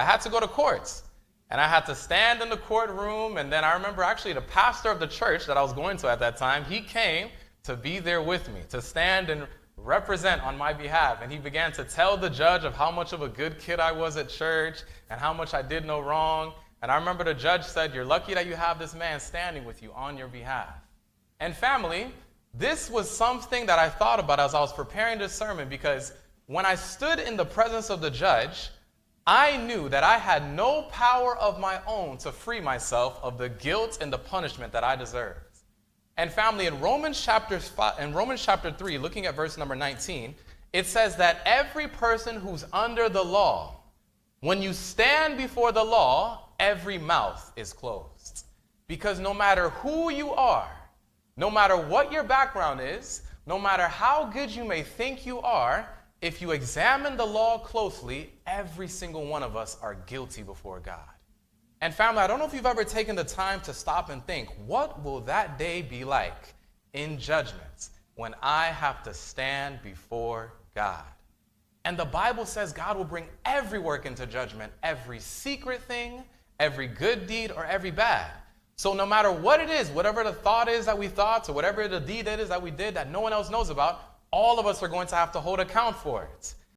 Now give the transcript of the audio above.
I had to go to courts. And I had to stand in the courtroom, and then I remember actually the pastor of the church that I was going to at that time, he came to be there with me, to stand and represent on my behalf. And he began to tell the judge of how much of a good kid I was at church and how much I did no wrong. And I remember the judge said, "You're lucky that you have this man standing with you on your behalf." And family, this was something that I thought about as I was preparing this sermon, because when I stood in the presence of the judge, I knew that I had no power of my own to free myself of the guilt and the punishment that I deserved. And family, in Romans chapter 3, looking at verse number 19, it says that every person who's under the law, when you stand before the law, every mouth is closed. Because no matter who you are, no matter what your background is, no matter how good you may think you are, if you examine the law closely, every single one of us are guilty before God. And family, I don't know if you've ever taken the time to stop and think, what will that day be like in judgment when I have to stand before God? And the Bible says God will bring every work into judgment, every secret thing, every good deed, or every bad. So no matter what it is, whatever the thought is that we thought, or whatever the deed it is that we did that no one else knows about, all of us are going to have to hold account for it.